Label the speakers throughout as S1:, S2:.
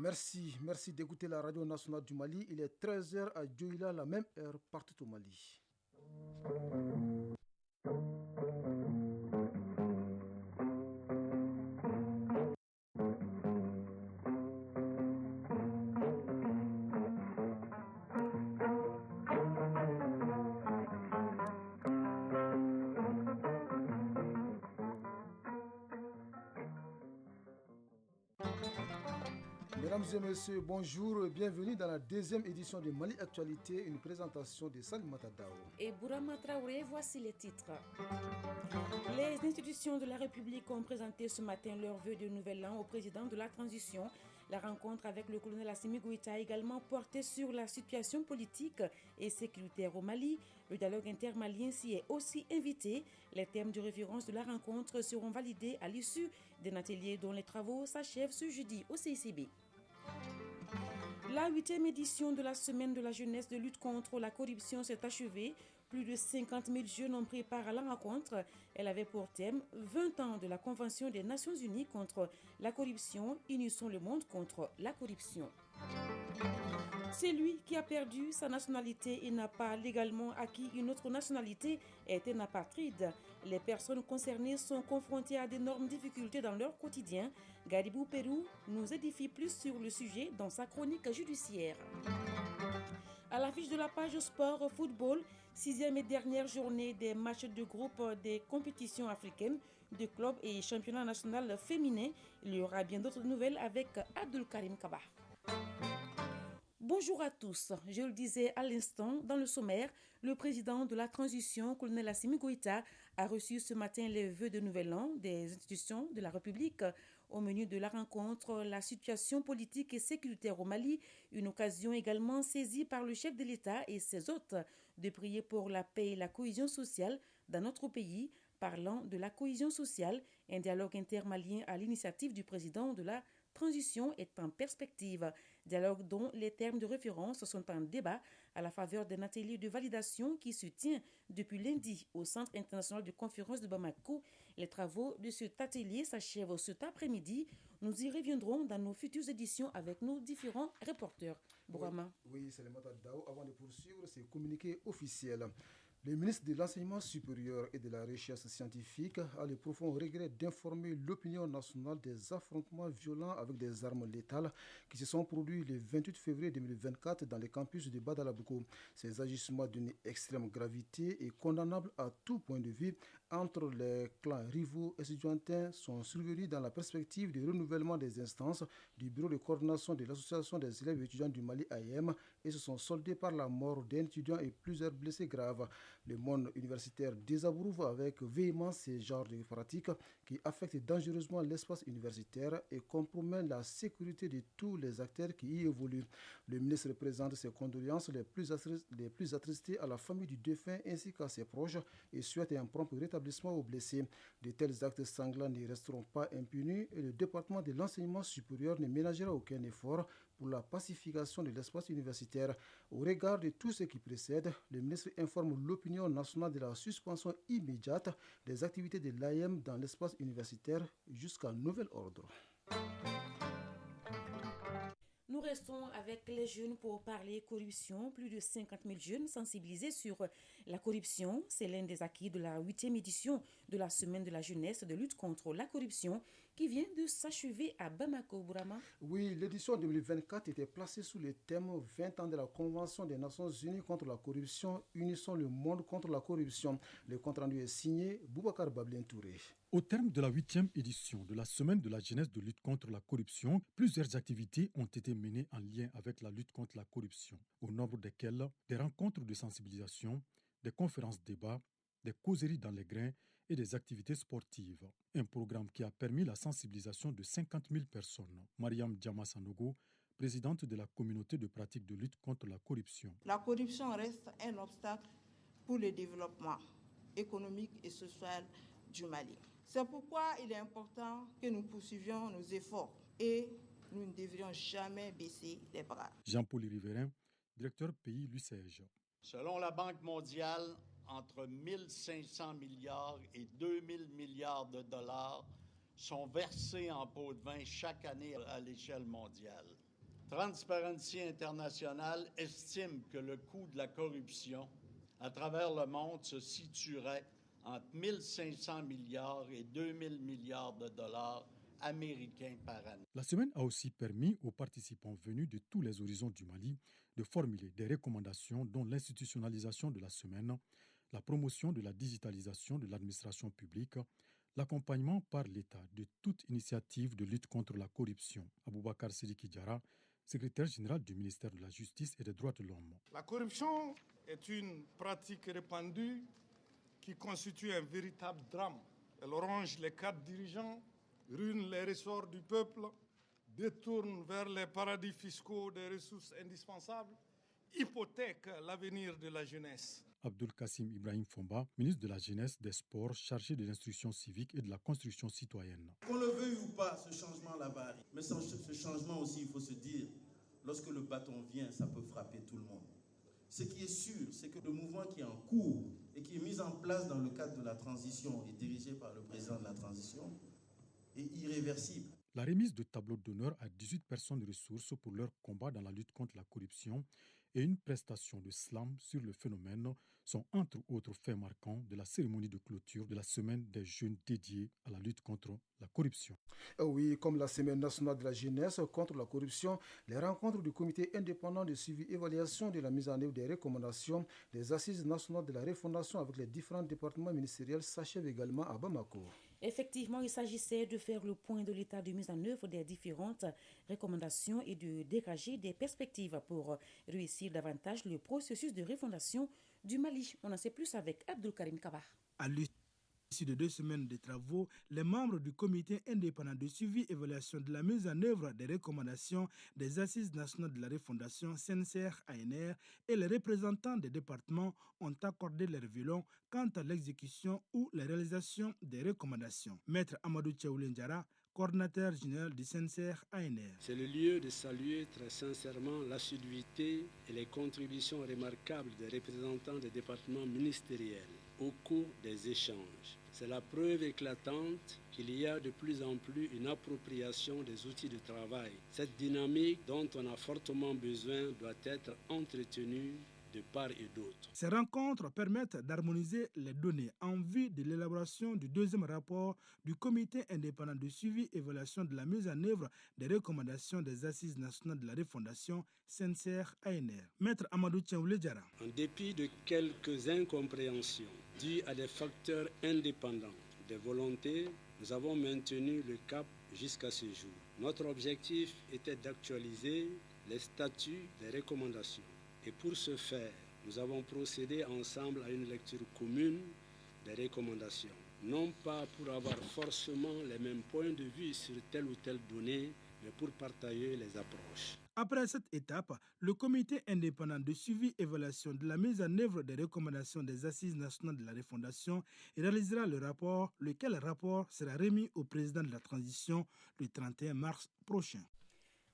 S1: Merci d'écouter la radio nationale du Mali. Il est 13h à Dioula, la même heure partout au Mali. Mesdames et messieurs, bonjour et bienvenue dans la deuxième édition de Mali Actualité, une présentation de Salimata Dao.
S2: Et Bourama Traoré, voici les titres. Les institutions de la République ont présenté ce matin leur vœu de nouvel an au président de la transition. La rencontre avec le colonel Assimi Goïta a également porté sur la situation politique et sécuritaire au Mali. Le dialogue intermalien s'y est aussi invité. Les thèmes de référence de la rencontre seront validés à l'issue d'un atelier dont les travaux s'achèvent ce jeudi au CICB. La 8e édition de la Semaine de la jeunesse de lutte contre la corruption s'est achevée. Plus de 50 000 jeunes ont pris part à la rencontre. Elle avait pour thème 20 ans de la Convention des Nations Unies contre la corruption. Unissons le monde contre la corruption. C'est lui qui a perdu sa nationalité et n'a pas légalement acquis une autre nationalité est un apatride. Les personnes concernées sont confrontées à d'énormes difficultés dans leur quotidien. Garibou Pérou nous édifie plus sur le sujet dans sa chronique judiciaire. À l'affiche de la page sport football, 6e et dernière journée des matchs de groupe des compétitions africaines de clubs et championnat national féminin. Il y aura bien d'autres nouvelles avec Abdul Karim Kaba. Bonjour à tous. Je le disais à l'instant, dans le sommaire, le président de la transition, colonel Assimi Goïta, a reçu ce matin les vœux de nouvel an des institutions de la République. Au menu de la rencontre, la situation politique et sécuritaire au Mali, une occasion également saisie par le chef de l'État et ses hôtes de prier pour la paix et la cohésion sociale dans notre pays. Parlant de la cohésion sociale, un dialogue intermalien à l'initiative du président de la transition est en perspective. Dialogue dont les termes de référence sont en débat à la faveur d'un atelier de validation qui se tient depuis lundi au Centre international de conférence de Bamako. Les travaux de cet atelier s'achèvent cet après-midi. Nous y reviendrons dans nos futures éditions avec nos différents reporters. Bourama.
S1: Oui, c'est le Mata Dao. Avant de poursuivre, c'est communiqué officiel. Le ministre de l'Enseignement supérieur et de la Recherche scientifique a le profond regret d'informer l'opinion nationale des affrontements violents avec des armes létales qui se sont produits le 28 février 2024 dans les campus de Badalabouko. Ces agissements d'une extrême gravité et condamnables à tout point de vue entre les clans rivaux estudiantins sont survenus dans la perspective du renouvellement des instances du bureau de coordination de l'Association des élèves et étudiants du Mali AEM et se sont soldés par la mort d'un étudiant et plusieurs blessés graves. Le monde universitaire désapprouve avec véhémence ces genres de pratiques qui affectent dangereusement l'espace universitaire et compromettent la sécurité de tous les acteurs qui y évoluent. Le ministre présente ses condoléances les plus attristées à la famille du défunt ainsi qu'à ses proches et souhaite un prompt rétablissement aux blessés. De tels actes sanglants ne resteront pas impunis et le département de l'enseignement supérieur ne ménagera aucun effort pour la pacification de l'espace universitaire. Au regard de tout ce qui précède, le ministre informe l'opinion nationale de la suspension immédiate des activités de l'AEM dans l'espace universitaire jusqu'à nouvel ordre.
S2: Nous restons avec les jeunes pour parler corruption. Plus de 50 000 jeunes sensibilisés sur la corruption. C'est l'un des acquis de la 8e édition de la Semaine de la jeunesse de lutte contre la corruption qui vient de s'achever à Bamako, Bourama.
S1: Oui, l'édition 2024 était placée sous le thème 20 ans de la Convention des Nations Unies contre la corruption. Unissons le monde contre la corruption. Le compte rendu est signé Boubacar Bablin Touré.
S3: Au terme de la 8e édition de la Semaine de la jeunesse de lutte contre la corruption, plusieurs activités ont été menées en lien avec la lutte contre la corruption, au nombre desquelles des rencontres de sensibilisation, des conférences-débats, des causeries dans les grains et des activités sportives. Un programme qui a permis la sensibilisation de 50 000 personnes. Mariam Djama-Sanogo, présidente de la communauté de pratique de lutte contre la corruption.
S4: La corruption reste un obstacle pour le développement économique et social du Mali. C'est pourquoi il est important que nous poursuivions nos efforts et nous ne devrions jamais baisser les bras.
S3: Jean-Paul Riverain, directeur pays l'UCEJ.
S5: Selon la Banque mondiale, entre 1 500 milliards et 2 000 milliards de dollars sont versés en pots de vin chaque année à l'échelle mondiale. Transparency International estime que le coût de la corruption à travers le monde se situerait entre 1 500 milliards et 2 000 milliards de dollars américains par année.
S3: La semaine a aussi permis aux participants venus de tous les horizons du Mali de formuler des recommandations dont l'institutionnalisation de la semaine, la promotion de la digitalisation de l'administration publique, l'accompagnement par l'État de toute initiative de lutte contre la corruption. Aboubakar Sidiki Diarra, secrétaire général du ministère de la Justice et des Droits de l'Homme.
S6: La corruption est une pratique répandue qui constitue un véritable drame. Elle ronge les cadres dirigeants, ruine les ressorts du peuple, détourne vers les paradis fiscaux des ressources indispensables, hypothèque l'avenir de la jeunesse.
S3: Abdul Kassim Ibrahim Fomba, ministre de la Jeunesse, des Sports, chargé de l'instruction civique et de la construction citoyenne.
S7: Qu'on le veuille ou pas, ce changement-là va arriver. Mais ce changement aussi, il faut se dire, lorsque le bâton vient, ça peut frapper tout le monde. Ce qui est sûr, c'est que le mouvement qui est en cours et qui est mis en place dans le cadre de la transition et dirigé par le président de la transition est irréversible.
S3: La remise de tableaux d'honneur à 18 personnes ressources pour leur combat dans la lutte contre la corruption et une prestation de slam sur le phénomène sont entre autres faits marquants de la cérémonie de clôture de la semaine des jeunes dédiée à la lutte contre la corruption.
S1: Oui, comme la semaine nationale de la jeunesse contre la corruption, les rencontres du comité indépendant de suivi et évaluation de la mise en œuvre des recommandations des assises nationales de la refondation avec les différents départements ministériels s'achèvent également à Bamako.
S2: Effectivement, il s'agissait de faire le point de l'état de mise en œuvre des différentes recommandations et de dégager des perspectives pour réussir davantage le processus de refondation du Mali. On en sait plus avec Abdul Karim Kaba.
S8: À l'issue de 2 semaines de travaux, les membres du comité indépendant de suivi et évaluation de la mise en œuvre des recommandations des assises nationales de la refondation CNCR-ANR et les représentants des départements ont accordé leur violon quant à l'exécution ou la réalisation des recommandations. Maître Amadou Tchaoulendjara, coordinateur général du CNCR-ANR.
S9: C'est le lieu de saluer très sincèrement l'assiduité et les contributions remarquables des représentants des départements ministériels au cours des échanges. C'est la preuve éclatante qu'il y a de plus en plus une appropriation des outils de travail. Cette dynamique dont on a fortement besoin doit être entretenue de part et d'autre.
S8: Ces rencontres permettent d'harmoniser les données en vue de l'élaboration du 2e rapport du comité indépendant de suivi et évaluation de la mise en œuvre des recommandations des assises nationales de la refondation CNCR-ANR. Maître Amadou Tchaoulendjara.
S9: En dépit de quelques incompréhensions dues à des facteurs indépendants des volontés, nous avons maintenu le cap jusqu'à ce jour. Notre objectif était d'actualiser les statuts des recommandations. Et pour ce faire, nous avons procédé ensemble à une lecture commune des recommandations. Non pas pour avoir forcément les mêmes points de vue sur telle ou telle donnée, mais pour partager les approches.
S8: Après cette étape, le comité indépendant de suivi et évaluation de la mise en œuvre des recommandations des assises nationales de la refondation réalisera le rapport, lequel rapport sera remis au président de la transition le 31 mars prochain.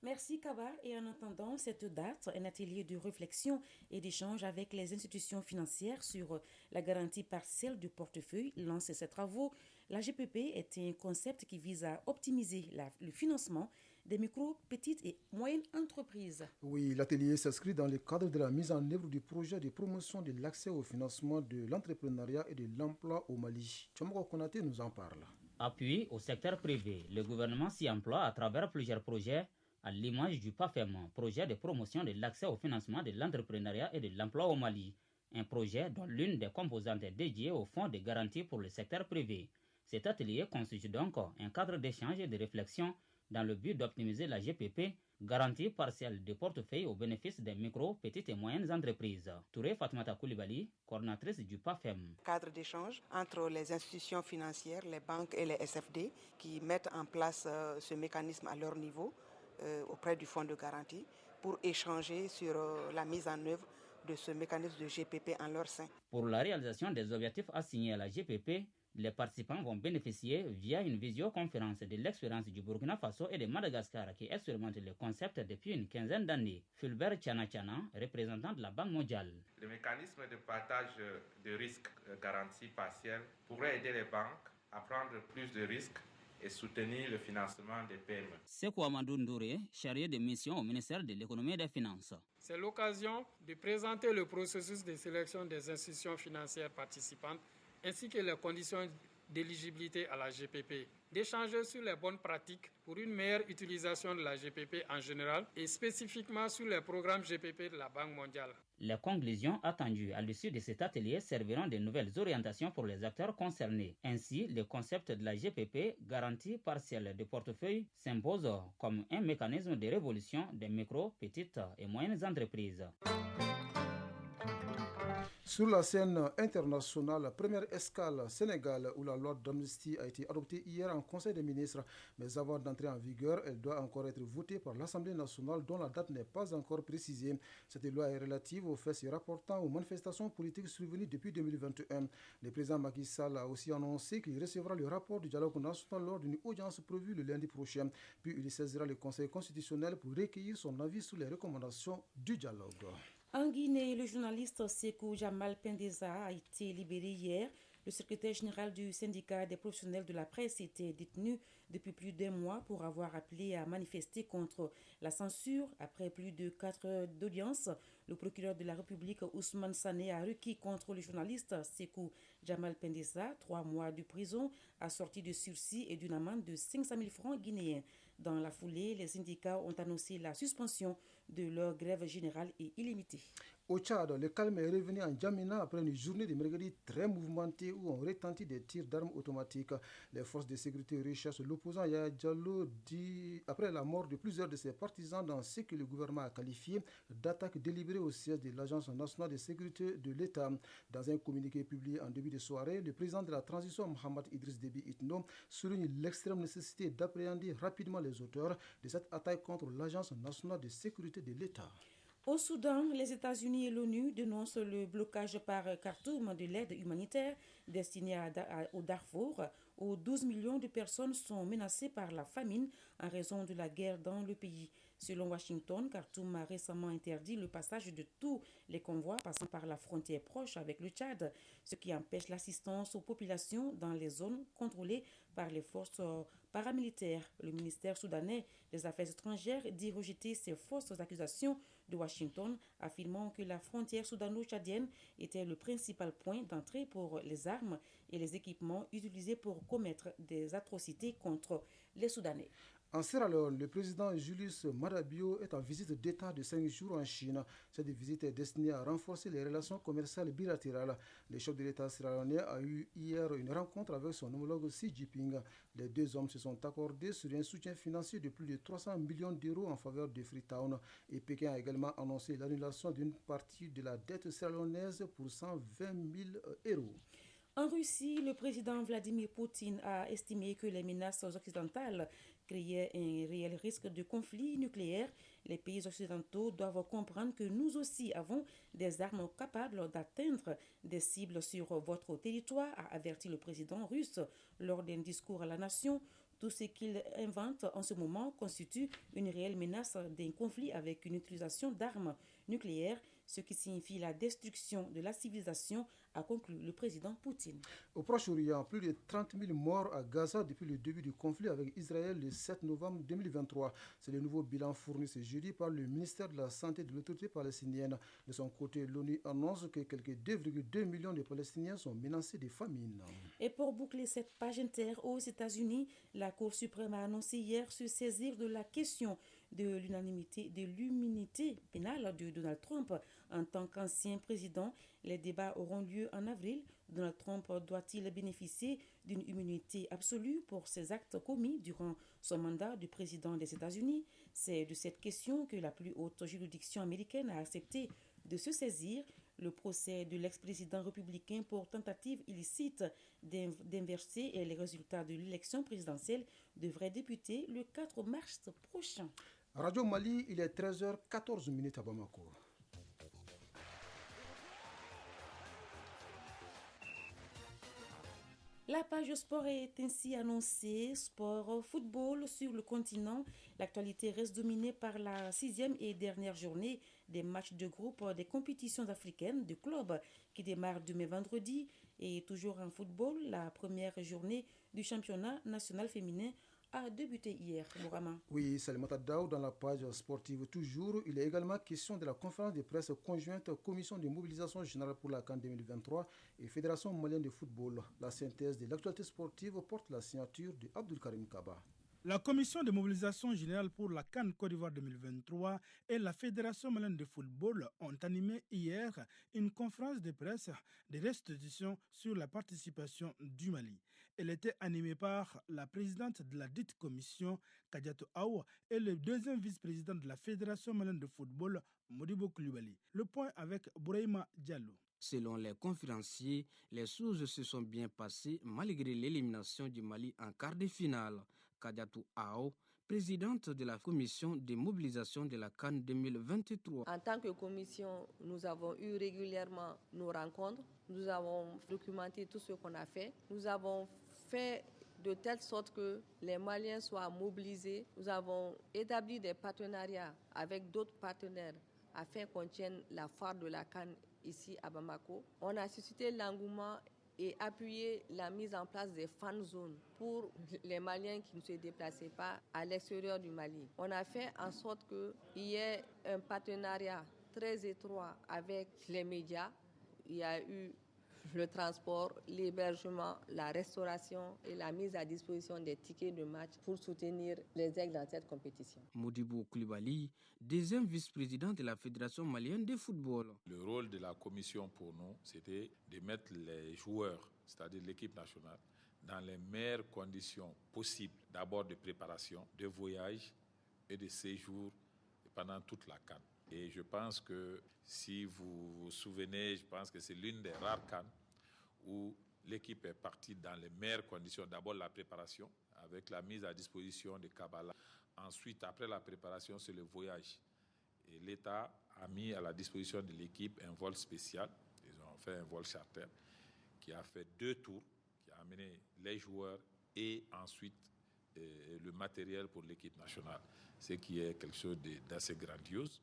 S2: Merci Kaba. Et en attendant cette date, un atelier de réflexion et d'échange avec les institutions financières sur la garantie partielle du portefeuille lance ses travaux. La GPP est un concept qui vise à optimiser le financement des micro, petites et moyennes entreprises.
S1: Oui, l'atelier s'inscrit dans le cadre de la mise en œuvre du projet de promotion de l'accès au financement de l'entrepreneuriat et de l'emploi au Mali. Tchomoko Konaté nous en parle.
S10: Appui au secteur privé, le gouvernement s'y emploie à travers plusieurs projets, à l'image du PAFEM, projet de promotion de l'accès au financement de l'entrepreneuriat et de l'emploi au Mali, un projet dont l'une des composantes est dédiée au fonds de garantie pour le secteur privé. Cet atelier constitue donc un cadre d'échange et de réflexion dans le but d'optimiser la GPP, garantie partielle de portefeuille au bénéfice des micro, petites et moyennes entreprises. Touré Fatmata Koulibaly, coordinatrice du PAFEM.
S11: Cadre d'échange entre les institutions financières, les banques et les SFD qui mettent en place ce mécanisme à leur niveau auprès du fonds de garantie pour échanger sur la mise en œuvre de ce mécanisme de GPP en leur sein.
S10: Pour la réalisation des objectifs assignés à la GPP, les participants vont bénéficier via une visioconférence de l'expérience du Burkina Faso et de Madagascar qui expérimente le concept depuis une quinzaine d'années. Fulbert Tchana, représentant de la Banque mondiale.
S12: Le mécanisme de partage de risques garantie partielle pourrait aider les banques à prendre plus de risques et soutenir le financement des PME.
S10: Sekou Amadou Ndouré, chargé de mission au ministère de l'économie et des finances.
S13: C'est l'occasion de présenter le processus de sélection des institutions financières participantes ainsi que les conditions d'éligibilité à la GPP, d'échanger sur les bonnes pratiques pour une meilleure utilisation de la GPP en général et spécifiquement sur les programmes GPP de la Banque mondiale.
S10: Les conclusions attendues à l'issue de cet atelier serviront de nouvelles orientations pour les acteurs concernés. Ainsi, le concept de la GPP, garantie partielle de portefeuille, s'impose comme un mécanisme de révolution des micro, petites et moyennes entreprises.
S1: Sur la scène internationale, la première escale Sénégal où la loi d'amnistie a été adoptée hier en Conseil des ministres. Mais avant d'entrer en vigueur, elle doit encore être votée par l'Assemblée nationale dont la date n'est pas encore précisée. Cette loi est relative aux faits se rapportant aux manifestations politiques survenues depuis 2021. Le président Macky Sall a aussi annoncé qu'il recevra le rapport du dialogue national lors d'une audience prévue le lundi prochain. Puis il saisira le Conseil constitutionnel pour recueillir son avis sur les recommandations du dialogue.
S2: En Guinée, le journaliste Sekou Jamal Pendeza a été libéré hier. Le secrétaire général du syndicat des professionnels de la presse était détenu depuis plus d'un mois pour avoir appelé à manifester contre la censure. Après plus de 4 heures d'audience, le procureur de la République Ousmane Sané a requis contre le journaliste Sekou Jamal Pendeza 3 mois de prison assortis de sursis et d'une amende de 500 000 francs guinéens. Dans la foulée, les syndicats ont annoncé la suspension de leur grève générale et illimitée.
S1: Au Tchad, le calme est revenu en Djamena après une journée de mercredi très mouvementée où on retentit des tirs d'armes automatiques. Les forces de sécurité recherchent l'opposant Yaya Diallo après la mort de plusieurs de ses partisans dans ce que le gouvernement a qualifié d'attaque délibérée au siège de l'Agence nationale de sécurité de l'État. Dans un communiqué publié en début de soirée, le président de la transition, Mohamed Idriss Déby Itno, souligne l'extrême nécessité d'appréhender rapidement les auteurs de cette attaque contre l'Agence nationale de sécurité de l'État.
S2: Au Soudan, les États-Unis et l'ONU dénoncent le blocage par Khartoum de l'aide humanitaire destinée au Darfour, où 12 millions de personnes sont menacées par la famine en raison de la guerre dans le pays. Selon Washington, Khartoum a récemment interdit le passage de tous les convois passant par la frontière proche avec le Tchad, ce qui empêche l'assistance aux populations dans les zones contrôlées par les forces paramilitaires. Le ministère soudanais des Affaires étrangères dit rejeter ces fausses accusations de Washington, affirmant que la frontière soudano-tchadienne était le principal point d'entrée pour les armes et les équipements utilisés pour commettre des atrocités contre les Soudanais.
S1: En Sierra Leone, le président Julius Maada Bio est en visite d'État de 5 jours en Chine. Cette visite est destinée à renforcer les relations commerciales bilatérales. Le chef de l'État sierra-léonais a eu hier une rencontre avec son homologue Xi Jinping. Les deux hommes se sont accordés sur un soutien financier de plus de 300 millions d'euros en faveur de Freetown. Et Pékin a également annoncé l'annulation d'une partie de la dette sierra-léonaise pour 120 000 euros.
S2: En Russie, le président Vladimir Poutine a estimé que les menaces occidentales créaient un réel risque de conflit nucléaire. Les pays occidentaux doivent comprendre que nous aussi avons des armes capables d'atteindre des cibles sur votre territoire, a averti le président russe lors d'un discours à la nation. Tout ce qu'il invente en ce moment constitue une réelle menace d'un conflit avec une utilisation d'armes nucléaires, ce qui signifie la destruction de la civilisation, a conclu le président Poutine.
S1: Au Proche-Orient, plus de 30 000 morts à Gaza depuis le début du conflit avec Israël le 7 novembre 2023. C'est le nouveau bilan fourni ce jeudi par le ministère de la Santé de l'autorité palestinienne. De son côté, l'ONU annonce que quelques 2,2 millions de Palestiniens sont menacés de famine.
S2: Et pour boucler cette page inter aux États-Unis, la Cour suprême a annoncé hier se saisir de la question de l'immunité pénale de Donald Trump en tant qu'ancien président. Les débats auront lieu en avril. Donald Trump doit-il bénéficier d'une immunité absolue pour ses actes commis durant son mandat de président des États-Unis? C'est de cette question que la plus haute juridiction américaine a accepté de se saisir. Le procès de l'ex-président républicain pour tentative illicite d'inverser les résultats de l'élection présidentielle devrait débuter le 4 mars prochain.
S1: Radio Mali, il est 13h14 à Bamako.
S2: La page sport est ainsi annoncée. Sport, football sur le continent. L'actualité reste dominée par la 6e et dernière journée des matchs de groupe des compétitions africaines de clubs qui démarrent demain vendredi. Et toujours en football, la première journée du championnat national féminin a débuté hier, Mourama.
S1: Oui, Salimata Daou, dans la page sportive toujours, il est également question de la conférence de presse conjointe Commission de mobilisation générale pour la CAN 2023 et Fédération malienne de football. La synthèse de l'actualité sportive porte la signature de Abdul Karim Kaba.
S8: La Commission de mobilisation générale pour la CAN Côte d'Ivoire 2023 et la Fédération malienne de football ont animé hier une conférence de presse de restitution sur la participation du Mali. Elle était animée par la présidente de la dite commission, Kadiatou Aou, et le deuxième vice-président de la Fédération malienne de football, Modibo Koulibaly. Le point avec Bouraïma Diallo.
S14: Selon les conférenciers, les choses se sont bien passées malgré l'élimination du Mali en quart de finale. Kadiatou Aou, présidente de la commission de mobilisation de la CAN 2023.
S15: En tant que commission, nous avons eu régulièrement nos rencontres. Nous avons documenté tout ce qu'on a fait. Nous avons fait de telle sorte que les Maliens soient mobilisés. Nous avons établi des partenariats avec d'autres partenaires afin qu'on tienne la foire de la CAN ici à Bamako. On a suscité l'engouement et appuyé la mise en place des fan zones pour les Maliens qui ne se déplaçaient pas à l'extérieur du Mali. On a fait en sorte qu'il y ait un partenariat très étroit avec les médias. Il y a eu le transport, l'hébergement, la restauration et la mise à disposition des tickets de match pour soutenir les aigles dans cette compétition.
S14: Modibo Koulibaly, deuxième vice-président de la Fédération malienne de football.
S16: Le rôle de la commission pour nous, c'était de mettre les joueurs, c'est-à-dire l'équipe nationale, dans les meilleures conditions possibles, d'abord de préparation, de voyage et de séjour pendant toute la CAN. Et je pense que si vous vous souvenez, je pense que c'est l'une des rares CAN où l'équipe est partie dans les meilleures conditions. D'abord la préparation avec la mise à disposition de Kabbalah. Ensuite, après la préparation, c'est le voyage. Et l'État a mis à la disposition de l'équipe un vol spécial. Ils ont fait un vol charter qui a fait 2 tours, qui a amené les joueurs et ensuite le matériel pour l'équipe nationale, ce qui est quelque chose d'assez grandiose.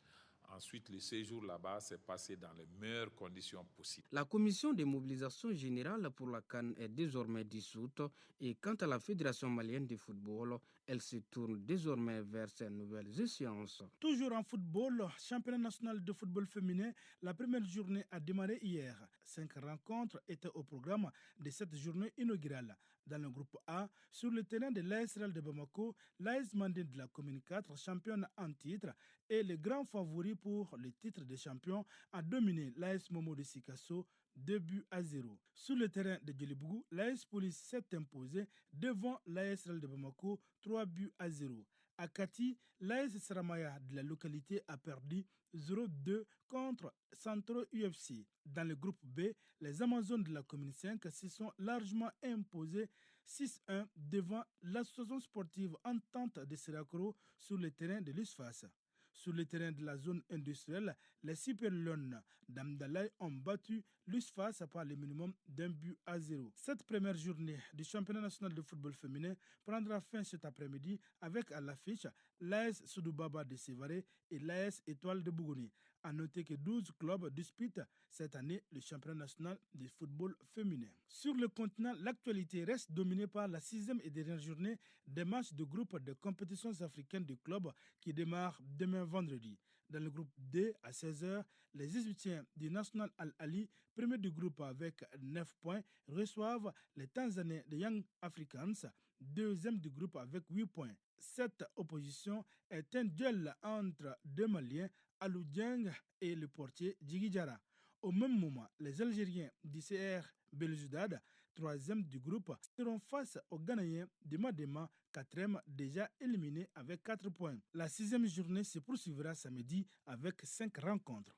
S16: Ensuite, le séjour là-bas s'est passé dans les meilleures conditions possibles.
S14: La commission de mobilisation générale pour la CAN est désormais dissoute et quant à la Fédération malienne de football, elle se tourne désormais vers ses nouvelles échéances.
S8: Toujours en football, championnat national de football féminin, la première journée a démarré hier. 5 rencontres étaient au programme de cette journée inaugurale. Dans le groupe A, sur le terrain de l'AS Real de Bamako, l'AS Mandé de la commune 4, championne en titre, et le grand favori pour le titre de champion, a dominé l'AS Momo de Sikasso 2-0. Sur le terrain de Djelibougou, l'AS Police s'est imposé devant l'AS Real de Bamako 3-0. À Kati, l'AS Saramaya de la localité a perdu 0-2 contre Centro UFC. Dans le groupe B, les Amazones de la commune 5 se sont largement imposés 6-1 devant l'association sportive Entente de Seracro sur le terrain de l'USFAS. Sur le terrain de la zone industrielle, les Super Lions d'Amdalaï ont battu l'USFAS par le minimum d'1-0. Cette première journée du championnat national de football féminin prendra fin cet après-midi avec à l'affiche l'AS Soudoubaba de Sévaré et l'AS Étoile de Bougouni. A noter que 12 clubs disputent cette année le championnat national de football féminin. Sur le continent, l'actualité reste dominée par la 6e et dernière journée des matchs de groupe de compétitions africaines de clubs qui démarrent demain vendredi. Dans le groupe D, à 16h, les Égyptiens du National Al-Ali, premier du groupe avec 9 points, reçoivent les Tanzaniens de Young Africans, deuxième du groupe avec 8 points. Cette opposition est un duel entre 2 Maliens, Alou Dieng et le portier Djigui Diarra. Au même moment, les Algériens du CR Belouizdad, troisième du groupe, seront face aux Ghanéens de Madema, quatrième déjà éliminé avec 4 points. La 6e journée se poursuivra samedi avec 5 rencontres.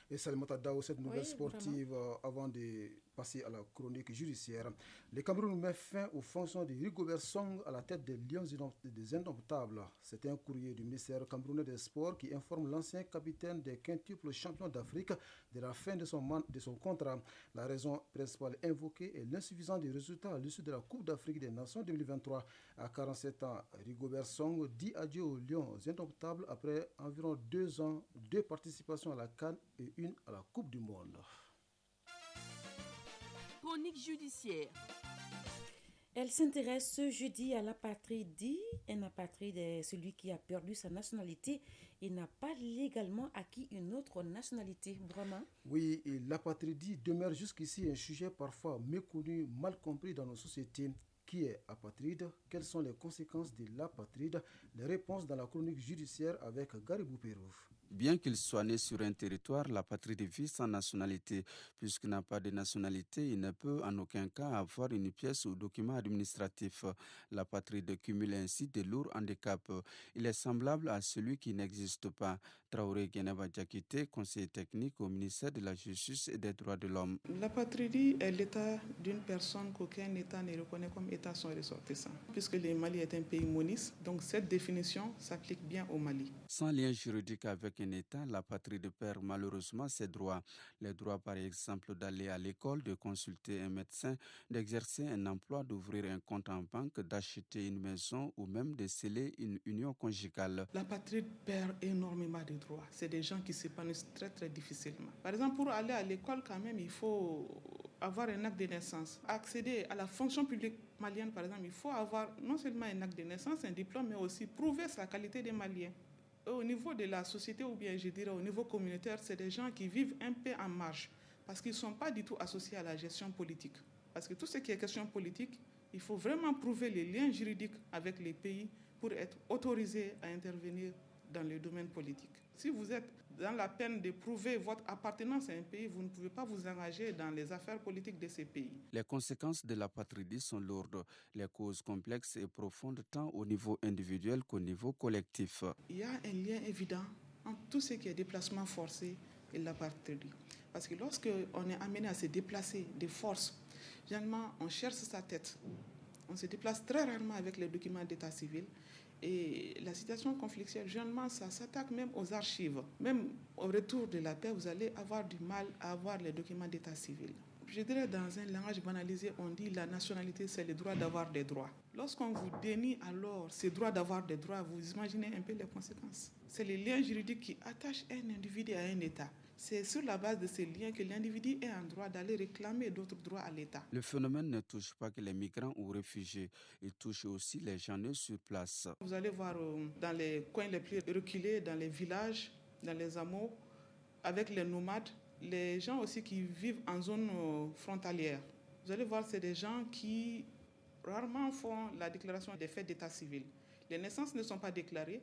S1: Et Salimata Dao, cette nouvelle
S2: Oui,
S1: sportive, avant de passer à la chronique judiciaire. Le Cameroun met fin aux fonctions de Rigobert Song à la tête des Lions des Indomptables. C'est un courrier du ministère camerounais des Sports qui informe l'ancien capitaine des quintuples champions d'Afrique de la fin de son contrat. La raison principale invoquée est l'insuffisance des résultats à l'issue de la Coupe d'Afrique des Nations 2023. À 47 ans, Rigobert Song dit adieu aux Lions Indomptables après environ 2 ans, 2 participations à la CAN et une à la Coupe du Monde.
S17: Chronique judiciaire.
S2: Elle s'intéresse ce jeudi à l'apatridie. Un apatride est celui qui a perdu sa nationalité et n'a pas légalement acquis une autre nationalité. Vraiment?
S1: Oui, et l'apatridie demeure jusqu'ici un sujet parfois méconnu, mal compris dans nos sociétés. Qui est apatride? Quelles sont les conséquences de l'apatride? Les réponses dans la chronique judiciaire avec Garibou Perouf.
S18: Bien qu'il soit né sur un territoire, l'apatride vit sans nationalité. Puisqu'il n'a pas de nationalité, il ne peut en aucun cas avoir une pièce ou document administratif. L'apatride cumule ainsi de lourds handicaps. Il est semblable à celui qui n'existe pas. Traoré Guénaba Diakité, conseiller technique au ministère de la Justice et des Droits de l'Homme.
S4: L'apatridie est l'état d'une personne qu'aucun État ne reconnaît comme état son ressortissant. Puisque le Mali est un pays moniste, donc cette définition s'applique bien au Mali.
S18: Sans lien juridique avec un État, l'apatride perd malheureusement ses droits. Les droits, par exemple, d'aller à l'école, de consulter un médecin, d'exercer un emploi, d'ouvrir un compte en banque, d'acheter une maison ou même de sceller une union conjugale.
S4: L'apatride perd énormément de droits. C'est des gens qui s'épanouissent très très difficilement. Par exemple, pour aller à l'école, quand même, il faut avoir un acte de naissance. Accéder à la fonction publique malienne, par exemple, il faut avoir non seulement un acte de naissance, un diplôme, mais aussi prouver sa qualité de Malien. Au niveau de la société, ou bien je dirais au niveau communautaire, c'est des gens qui vivent un peu en marge parce qu'ils ne sont pas du tout associés à la gestion politique. Parce que tout ce qui est question politique, il faut vraiment prouver les liens juridiques avec les pays pour être autorisé à intervenir dans le domaine politique. Si vous êtes dans la peine de prouver votre appartenance à un pays, vous ne pouvez pas vous engager dans les affaires politiques de ces pays.
S18: Les conséquences de l'apatridie sont lourdes. Les causes complexes et profondes tant au niveau individuel qu'au niveau collectif.
S4: Il y a un lien évident entre tout ce qui est déplacement forcé et l'apatridie. Parce que lorsque on est amené à se déplacer de force, généralement on cherche sa tête. On se déplace très rarement avec les documents d'état civil. Et la situation conflictuelle, généralement, ça s'attaque même aux archives. Même au retour de la paix, vous allez avoir du mal à avoir les documents d'état civil. Je dirais, dans un langage banalisé, on dit la nationalité, c'est le droit d'avoir des droits. Lorsqu'on vous dénie alors ce droit d'avoir des droits, vous imaginez un peu les conséquences. C'est les liens juridiques qui attachent un individu à un État. C'est sur la base de ces liens que l'individu est en droit d'aller réclamer d'autres droits à l'État.
S18: Le phénomène ne touche pas que les migrants ou réfugiés, il touche aussi les gens nés sur place.
S4: Vous allez voir dans les coins les plus reculés, dans les villages, dans les hameaux, avec les nomades, les gens aussi qui vivent en zone frontalière. Vous allez voir, c'est des gens qui rarement font la déclaration des faits d'état civil. Les naissances ne sont pas déclarées.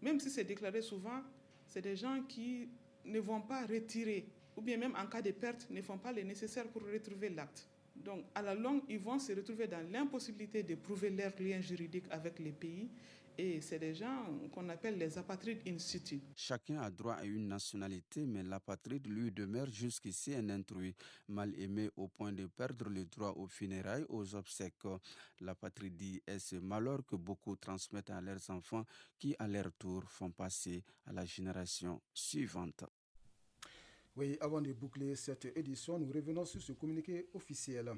S4: Même si c'est déclaré souvent, c'est des gens qui ne vont pas retirer, ou bien même en cas de perte, ne font pas le nécessaire pour retrouver l'acte. Donc, à la longue, ils vont se retrouver dans l'impossibilité de prouver leur lien juridique avec les pays. Et c'est des gens qu'on appelle les apatrides in situ.
S18: Chacun a droit à une nationalité, mais l'apatride lui demeure jusqu'ici un intrus, mal aimé au point de perdre le droit aux funérailles, aux obsèques. L'apatridie est ce malheur que beaucoup transmettent à leurs enfants qui, à leur tour, font passer à la génération suivante.
S1: Oui, avant de boucler cette édition, nous revenons sur ce communiqué officiel.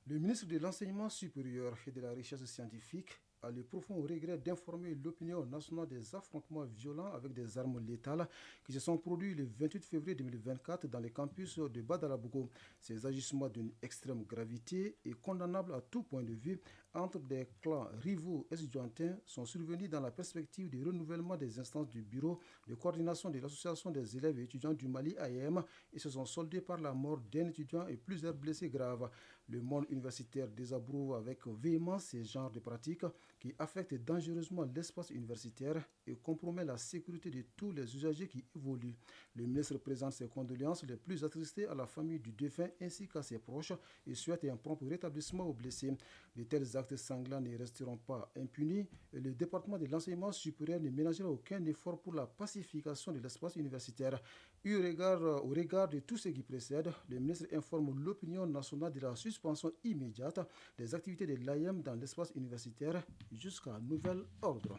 S1: Le ministre de l'Enseignement supérieur et de la Recherche scientifique a le profond regret d'informer l'opinion nationale des affrontements violents avec des armes létales qui se sont produits le 28 février 2024 dans les campus de Badalabougou. Ces agissements d'une extrême gravité et condamnables à tout point de vue entre des clans rivaux estudiantins sont survenus dans la perspective du renouvellement des instances du bureau de coordination de l'association des élèves et étudiants du Mali AEM et se sont soldés par la mort d'un étudiant et plusieurs blessés graves. Le monde universitaire désapprouve avec véhémence ces genres de pratiques qui affecte dangereusement l'espace universitaire et compromet la sécurité de tous les usagers qui évoluent. Le ministre présente ses condoléances les plus attristées à la famille du défunt ainsi qu'à ses proches et souhaite un prompt rétablissement aux blessés. De tels actes sanglants ne resteront pas impunis et le département de l'enseignement supérieur ne ménagera aucun effort pour la pacification de l'espace universitaire. Au regard de tout ce qui précède, le ministre informe l'opinion nationale de la suspension immédiate des activités de l'AIM dans l'espace universitaire jusqu'à nouvel ordre.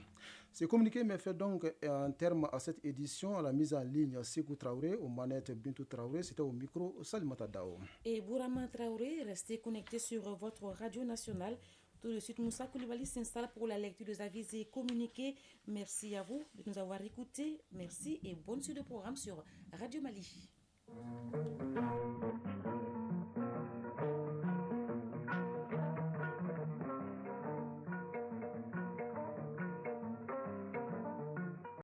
S1: Ce communiqué met fait donc un terme à cette édition, à la mise en ligne Sékou Traoré, aux manettes Bintou Traoré, c'était au micro Salimata Dao.
S2: Et Bourama Traoré, restez connectés sur votre radio nationale. Tout de suite, Moussa Koulibaly s'installe pour la lecture des avis et communiqués. Merci à vous de nous avoir écoutés. Merci et bonne suite de programme sur Radio Mali.